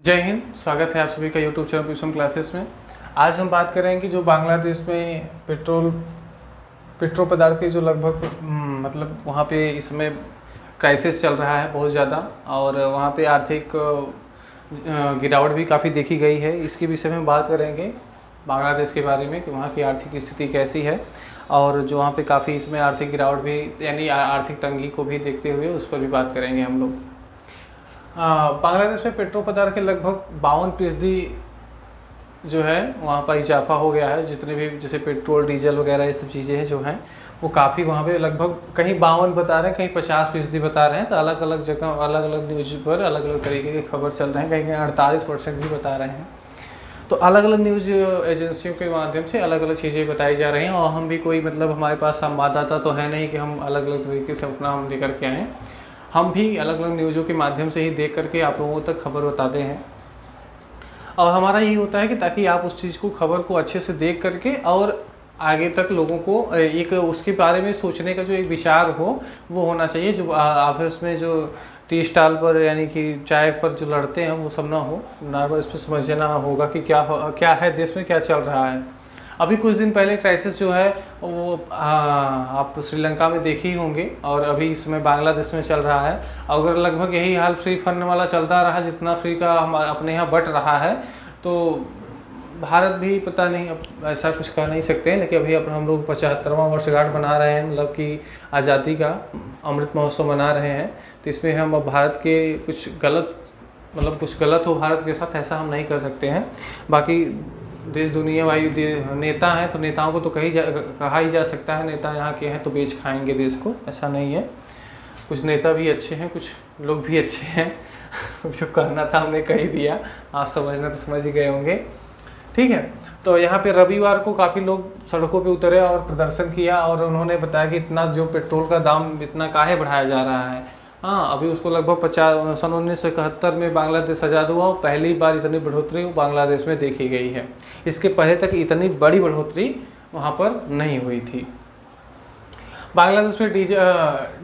जय हिंद। स्वागत है आप सभी का यूट्यूब चैनल पीयूष क्लासेस में। आज हम बात करेंगे कि जो बांग्लादेश में पेट्रोल पदार्थ के जो लगभग मतलब वहाँ पे इसमें क्राइसिस चल रहा है बहुत ज़्यादा, और वहाँ पे आर्थिक गिरावट भी काफ़ी देखी गई है। इसके विषय में बात करेंगे बांग्लादेश के बारे में कि वहाँ की आर्थिक स्थिति कैसी है, और जो वहाँ पे काफ़ी इसमें आर्थिक गिरावट भी यानी आर्थिक तंगी को भी देखते हुए उस पर भी बात करेंगे हम लोग। बांग्लादेश में पेट्रोल पदार्थ के लगभग 52% जो है वहाँ पर इजाफा हो गया है। जितने भी जैसे पेट्रोल डीजल वगैरह ये सब चीज़ें हैं जो हैं वो काफ़ी वहाँ पे लगभग कहीं 52 बता रहे हैं, कहीं 50% बता रहे हैं। तो अलग अलग जगह अलग अलग न्यूज़ पर अलग अलग तरीके की खबर चल रहे हैं, कहीं कहीं 48% भी बता रहे हैं। तो अलग अलग न्यूज़ एजेंसियों के माध्यम से अलग अलग चीज़ें बताई जा रही हैं, और हम भी कोई मतलब हमारे पास संवाददाता तो है नहीं कि हम अलग अलग तरीके से अपना हम लेकर के आएँ। हम भी अलग अलग न्यूज़ों के माध्यम से ही देख करके आप लोगों तक खबर बताते हैं, और हमारा यही होता है कि ताकि आप उस चीज़ को खबर को अच्छे से देख करके और आगे तक लोगों को एक उसके बारे में सोचने का जो एक विचार हो वो होना चाहिए। जो आपस में जो टी स्टॉल पर यानी कि चाय पर जो लड़ते हैं वो सब ना हो, नॉर्मल इस पर समझना होगा कि क्या है देश में क्या चल रहा है। अभी कुछ दिन पहले क्राइसिस जो है वो आप श्रीलंका में देखे ही होंगे, और अभी इसमें बांग्लादेश में चल रहा है। अगर लगभग यही हाल फ्री फंड वाला चलता रहा जितना फ्री का हमारे अपने यहाँ बट रहा है, तो भारत भी पता नहीं, अब ऐसा कुछ कह नहीं सकते हैं। लेकिन अभी हम लोग 75वां वर्षगांठ मना रहे हैं, मतलब कि आज़ादी का अमृत महोत्सव मना रहे हैं। तो इसमें हम अब भारत के कुछ गलत हो भारत के साथ, ऐसा हम नहीं कर सकते हैं। बाकी देश दुनिया वायु नेता हैं तो नेताओं को तो कहा ही जा सकता है नेता यहाँ के हैं तो बेच खाएंगे देश को, ऐसा नहीं है। कुछ नेता भी अच्छे हैं, कुछ लोग भी अच्छे हैं जो कहना था हमने कह ही दिया, आप समझना तो समझ ही गए होंगे। ठीक है, तो यहाँ पे रविवार को काफ़ी लोग सड़कों पे उतरे और प्रदर्शन किया, और उन्होंने बताया कि इतना जो पेट्रोल का दाम इतना काहे बढ़ाया जा रहा है। हाँ, अभी उसको लगभग 1971 में बांग्लादेश आज़ाद हुआ और पहली बार इतनी बढ़ोतरी बांग्लादेश में देखी गई है। इसके पहले तक इतनी बड़ी बढ़ोतरी वहाँ पर नहीं हुई थी। बांग्लादेश में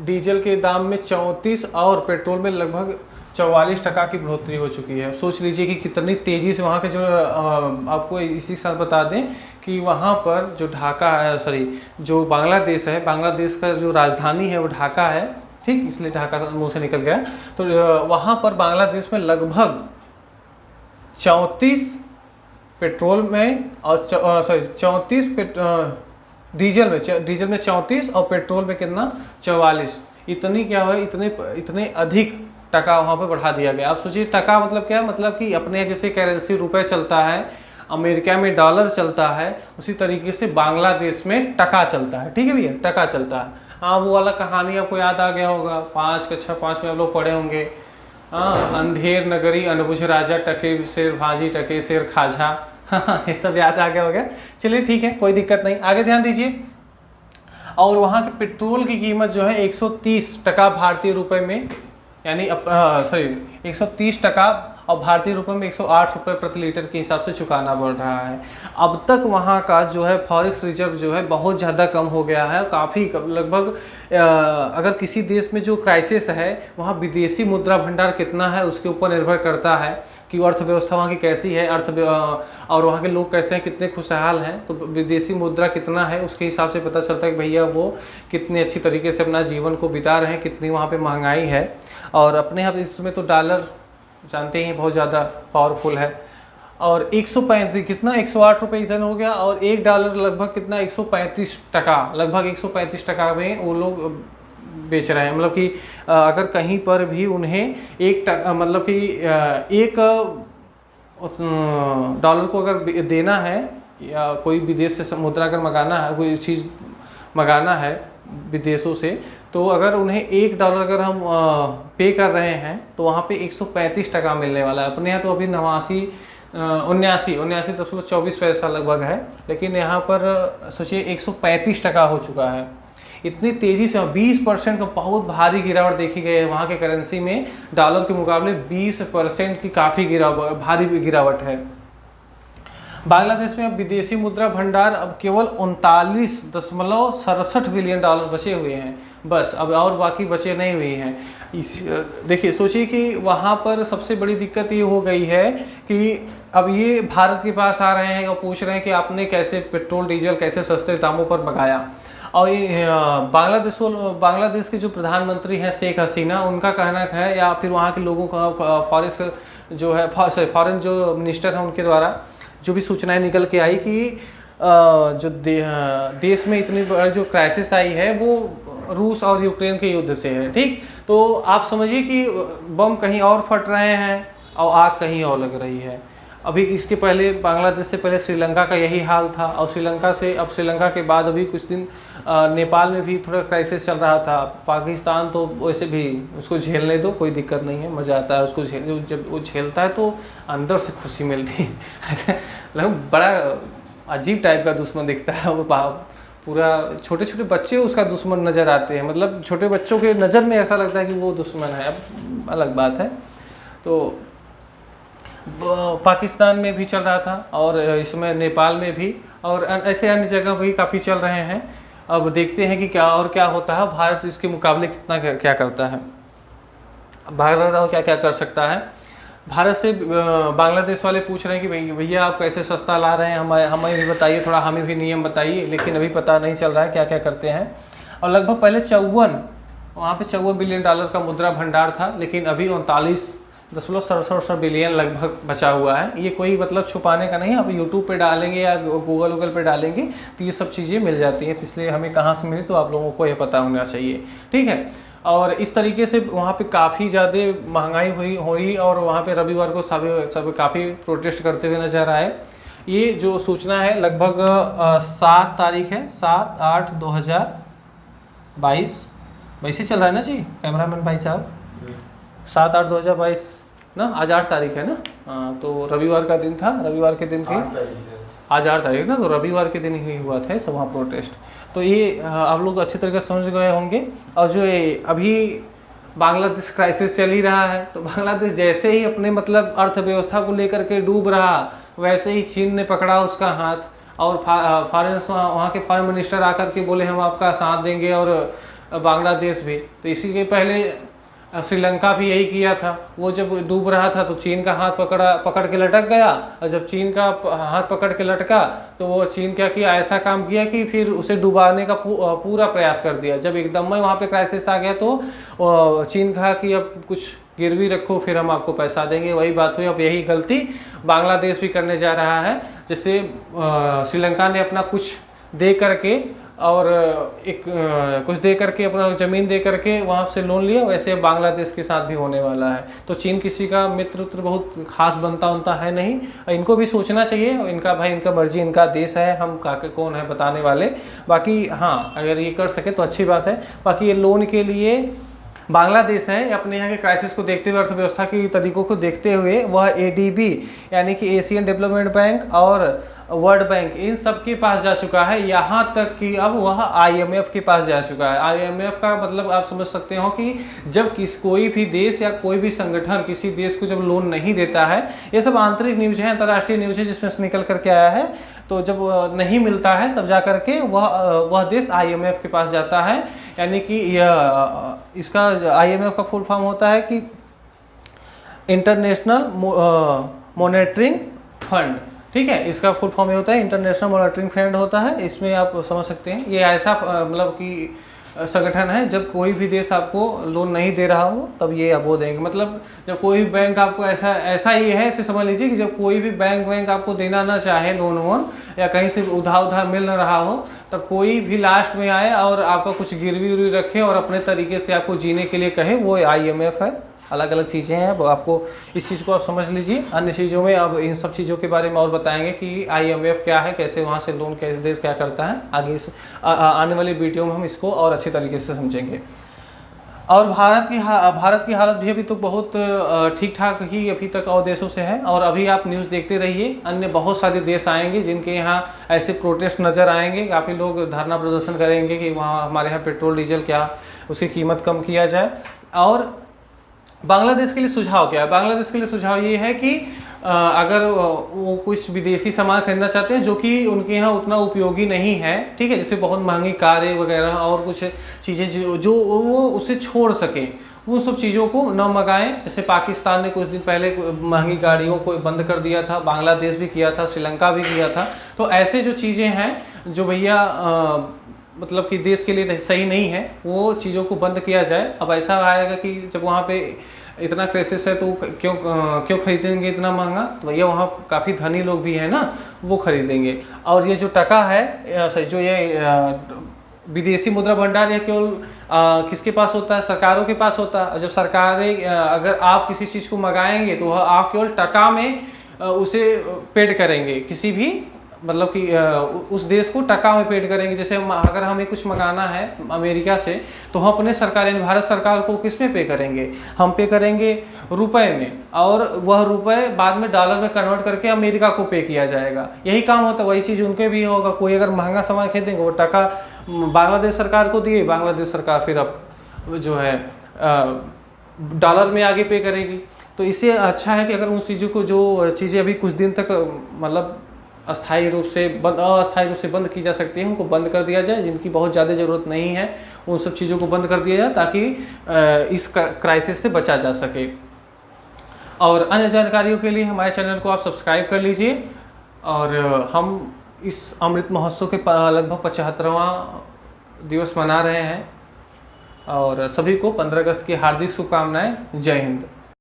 डीजल के दाम में 34 और पेट्रोल में लगभग 44% की बढ़ोतरी हो चुकी है। सोच लीजिए कि कितनी तेज़ी से वहाँ के जो आपको इसी के साथ बता दें कि वहाँ पर जो जो बांग्लादेश है, बांग्लादेश का जो राजधानी है वो ढाका है, ठीक, इसलिए ढाका मुंह से निकल गया। तो वहाँ पर बांग्लादेश में लगभग 34 पेट्रोल में और 34 डीजल में 34 और पेट्रोल में कितना 44, इतनी क्या है, इतने अधिक टका वहाँ पर बढ़ा दिया गया। आप सोचिए टका मतलब क्या, मतलब कि अपने जैसे करेंसी रुपए चलता है, अमेरिका में डॉलर चलता है, उसी तरीके से बांग्लादेश में टका चलता है। ठीक है भैया, टका चलता है। हाँ, वो वाला कहानी आपको याद आ गया होगा, 5 में आप लोग पढ़े होंगे। हाँ, अंधेर नगरी अनबुझ राजा, टके शेर भाजी टके शेर खाजा ये सब याद आ गया होगा। चलिए ठीक है, कोई दिक्कत नहीं, आगे ध्यान दीजिए। और वहाँ के पेट्रोल की कीमत जो है 130% भारतीय रुपए में, यानी 130% और भारतीय रुपए में 108 रुपये प्रति लीटर के हिसाब से चुकाना पड़ रहा है। अब तक वहाँ का जो है फॉरेक्स रिजर्व जो है बहुत ज़्यादा कम हो गया है, काफ़ी लगभग अगर किसी देश में जो क्राइसिस है वहाँ विदेशी मुद्रा भंडार कितना है उसके ऊपर निर्भर करता है कि अर्थव्यवस्था वहाँ की कैसी है, और वहाँ के लोग कैसे हैं, कितने खुशहाल हैं। तो विदेशी मुद्रा कितना है उसके हिसाब से पता चलता है कि भैया वो कितने अच्छी तरीके से अपना जीवन को बिता रहे हैं, कितनी वहाँ पे महंगाई है। और अपने यहाँ इसमें तो डॉलर जानते ही बहुत ज़्यादा पावरफुल है, और 135 कितना 108 रुपये इधर हो गया, और $1 लगभग कितना 135%, लगभग 135% में वो लोग बेच रहे हैं। मतलब कि अगर कहीं पर भी उन्हें मतलब कि $1 को अगर देना है या कोई विदेश से मुद्रा अगर मंगाना है, कोई चीज़ मंगाना है विदेशों से, तो अगर उन्हें $1 अगर हम पे कर रहे हैं तो वहाँ पे 135% मिलने वाला है। अपने यहाँ तो अभी 79.24 लगभग है, लेकिन यहाँ पर सोचिए 135% हो चुका है। इतनी तेज़ी से 20% का बहुत भारी गिरावट देखी गई है वहाँ के करेंसी में। डॉलर के मुकाबले 20% की काफ़ी भारी गिरावट है। बांग्लादेश में अब विदेशी मुद्रा भंडार अब केवल 39.67 बिलियन डॉलर बचे हुए हैं बस, अब और बाकी बचे नहीं हुए हैं। देखिए सोचिए कि वहाँ पर सबसे बड़ी दिक्कत ये हो गई है कि अब ये भारत के पास आ रहे हैं और पूछ रहे हैं कि आपने कैसे पेट्रोल डीजल कैसे सस्ते दामों पर मंगाया। और ये बांग्लादेश के जो प्रधानमंत्री हैं शेख हसीना, उनका कहना है या फिर वहाँ के लोगों का फॉरेन जो मिनिस्टर हैं उनके द्वारा जो भी सूचनाएं निकल के आई कि जो देश में इतनी बड़ी जो क्राइसिस आई है वो रूस और यूक्रेन के युद्ध से है। ठीक, तो आप समझिए कि बम कहीं और फट रहे हैं और आग कहीं और लग रही है। अभी इसके पहले बांग्लादेश से पहले श्रीलंका का यही हाल था, और श्रीलंका के बाद अभी कुछ दिन नेपाल में भी थोड़ा क्राइसिस चल रहा था। पाकिस्तान तो वैसे भी उसको झेलने दो, कोई दिक्कत नहीं है, मज़ा आता है उसको जब वो झेलता है तो अंदर से खुशी मिलती है। मतलब बड़ा अजीब टाइप का दुश्मन दिखता है वो, पूरा छोटे छोटे बच्चे उसका दुश्मन नज़र आते हैं। मतलब छोटे बच्चों के नज़र में ऐसा लगता है कि वो दुश्मन है, अब अलग बात है। तो पाकिस्तान में भी चल रहा था और इसमें नेपाल में भी और ऐसे अन्य जगह भी काफ़ी चल रहे हैं। अब देखते हैं कि क्या होता है, भारत इसके मुकाबले कितना क्या करता है, भारत और क्या कर सकता है। भारत से बांग्लादेश वाले पूछ रहे हैं कि भैया आप कैसे सस्ता ला रहे हैं, हमें भी बताइए, थोड़ा हमें भी नियम बताइए। लेकिन अभी पता नहीं चल रहा है क्या करते हैं। और लगभग पहले 54 बिलियन डॉलर का मुद्रा भंडार था, लेकिन अभी 39.67 बिलियन लगभग बचा हुआ है। ये कोई मतलब छुपाने का नहीं है, आप यूट्यूब पे डालेंगे या गूगल पे डालेंगे तो ये सब चीज़ें मिल जाती हैं। तो इसलिए हमें कहाँ से मिली तो आप लोगों को ये पता होना चाहिए, ठीक है। और इस तरीके से वहाँ पे काफ़ी ज़्यादा महंगाई हुई और वहाँ पे रविवार को सब काफ़ी प्रोटेस्ट करते हुए नजर आए। ये जो सूचना है लगभग 7 तारीख है, 7/8/2022 वैसे चल रहा है ना जी कैमरामैन भाई साहब, 7/8/2022 ना, आज 8 तारीख है ना। हाँ, तो रविवार का दिन था, रविवार के दिन की आज 8 तारीख ना, तो रविवार के दिन ही हुआ था सब वहाँ प्रोटेस्ट। तो ये आप लोग अच्छी तरीके से समझ गए होंगे। और जो अभी बांग्लादेश क्राइसिस चल ही रहा है, तो बांग्लादेश जैसे ही अपने मतलब अर्थव्यवस्था को लेकर के डूब रहा, वैसे ही चीन ने पकड़ा उसका हाथ और वहाँ के फॉरेन मिनिस्टर आकर के बोले हम आपका साथ देंगे, और बांग्लादेश भी। तो इसी के पहले श्रीलंका भी यही किया था। वो जब डूब रहा था तो चीन का हाथ पकड़ के लटक गया, और जब चीन का हाथ पकड़ के लटका तो वो चीन क्या किया, ऐसा काम किया कि फिर उसे डुबाने का पूरा प्रयास कर दिया। जब एकदम में वहाँ पे क्राइसिस आ गया तो चीन कहा कि अब कुछ गिरवी रखो फिर हम आपको पैसा देंगे। वही बात हुई। अब यही गलती बांग्लादेश भी करने जा रहा है। जैसे श्रीलंका ने अपना कुछ दे करके और कुछ दे करके अपना ज़मीन दे करके वहाँ से लोन लिया, वैसे बांग्लादेश के साथ भी होने वाला है। तो चीन किसी का मित्र बहुत खास बनता है नहीं। इनको भी सोचना चाहिए, इनका भाई इनका मर्जी, इनका देश है, हम कौन है बताने वाले। बाकी हाँ, अगर ये कर सके तो अच्छी बात है। बाकी ये लोन के लिए बांग्लादेश है अपने यहाँ के क्राइसिस को देखते हुए, अर्थव्यवस्था के तरीकों को देखते हुए, वह ADB यानी कि एशियन डेवलपमेंट बैंक और वर्ल्ड बैंक इन सब के पास जा चुका है। यहाँ तक कि अब वह IMF के पास जा चुका है। IMF का मतलब आप समझ सकते हो कि जब कोई भी देश या कोई भी संगठन किसी देश को जब लोन नहीं देता है, ये सब आंतरिक न्यूज है, अंतर्राष्ट्रीय न्यूज है जिसमें से निकल करके आया है। तो जब नहीं मिलता है तब जा करके वह देश IMF के पास जाता है। यानी कि इसका IMF का फुल फॉर्म होता है कि इंटरनेशनल मॉनेटरिंग फंड, ठीक है। इसका फुल फॉर्म ये होता है इंटरनेशनल मॉनेटरिंग फंड होता है। इसमें आप समझ सकते हैं ये ऐसा मतलब कि संगठन है, जब कोई भी देश आपको लोन नहीं दे रहा हो तब ये आप वो देंगे। मतलब जब कोई भी बैंक आपको ऐसा ही है, इसे समझ लीजिए कि जब कोई भी बैंक आपको देना ना चाहे लोन वोन, या कहीं से उधार मिल ना रहा हो, तब कोई भी लास्ट में आए और आपका कुछ गिरवी उर्वी रखे और अपने तरीके से आपको जीने के लिए कहे, वो IMF है। अलग अलग चीज़ें हैं, अब आपको इस चीज़ को आप समझ लीजिए। अन्य चीज़ों में अब इन सब चीज़ों के बारे में और बताएंगे कि IMF क्या है, कैसे वहाँ से लोन कैसे देश क्या करता है। आगे इस आने वाली वीडियो में हम इसको और अच्छी तरीके से समझेंगे। और भारत की हालत भी अभी तो बहुत ठीक ठाक ही अभी तक और देशों से है। और अभी आप न्यूज़ देखते रहिए, अन्य बहुत सारे देश आएंगे जिनके यहाँ ऐसे प्रोटेस्ट नज़र आएंगे। काफ़ी लोग धरना प्रदर्शन करेंगे कि वहाँ हमारे यहाँ पेट्रोल डीजल क्या उसकी कीमत कम किया जाए। और बांग्लादेश के लिए सुझाव क्या है? बांग्लादेश के लिए सुझाव ये है कि अगर वो कुछ विदेशी सामान खरीदना चाहते हैं जो कि उनके यहाँ उतना उपयोगी नहीं है, ठीक है, जैसे बहुत महंगी कारें वगैरह और कुछ चीज़ें जो वो उसे छोड़ सकें, उन सब चीज़ों को न मंगाएं। जैसे पाकिस्तान ने कुछ दिन पहले महंगी गाड़ियों को बंद कर दिया था, बांग्लादेश भी किया था, श्रीलंका भी किया था। तो ऐसे जो चीज़ें हैं जो भैया मतलब कि देश के लिए सही नहीं है, वो चीज़ों को बंद किया जाए। अब ऐसा आएगा कि जब वहाँ पे इतना क्राइसिस है तो क्यों खरीदेंगे इतना महंगा, तो भैया वहाँ काफ़ी धनी लोग भी हैं ना, वो खरीदेंगे। और ये जो टका है, जो ये विदेशी मुद्रा भंडार, यह केवल किसके पास होता है? सरकारों के पास होता है। जब सरकारें अगर आप किसी चीज़ को मंगाएंगे तो वह आप केवल टका में उसे पेड करेंगे, किसी भी मतलब कि उस देश को टका में पेड करेंगे। जैसे अगर हमें कुछ मंगाना है अमेरिका से, तो हम अपने सरकार यानी भारत सरकार को किस में पे करेंगे? हम पे करेंगे रुपए में, और वह रुपए बाद में डॉलर में कन्वर्ट करके अमेरिका को पे किया जाएगा। यही काम होता है, वही चीज़ उनके भी होगा। कोई अगर महंगा सामान खरीदेंगे, वो टका बांग्लादेश सरकार को दिए, बांग्लादेश सरकार फिर अब जो है डॉलर में आगे पे करेगी। तो इससे अच्छा है कि अगर उन चीज़ों को, जो चीज़ें अभी कुछ दिन तक मतलब अस्थायी रूप से बंद की जा सकती है, उनको बंद कर दिया जाए। जिनकी बहुत ज़्यादा ज़रूरत नहीं है, उन सब चीज़ों को बंद कर दिया जाए, ताकि इस क्राइसिस से बचा जा सके। और अन्य जानकारियों के लिए हमारे चैनल को आप सब्सक्राइब कर लीजिए। और हम इस अमृत महोत्सव के लगभग 75वां दिवस मना रहे हैं, और सभी को 15 अगस्त की हार्दिक शुभकामनाएं। जय हिंद।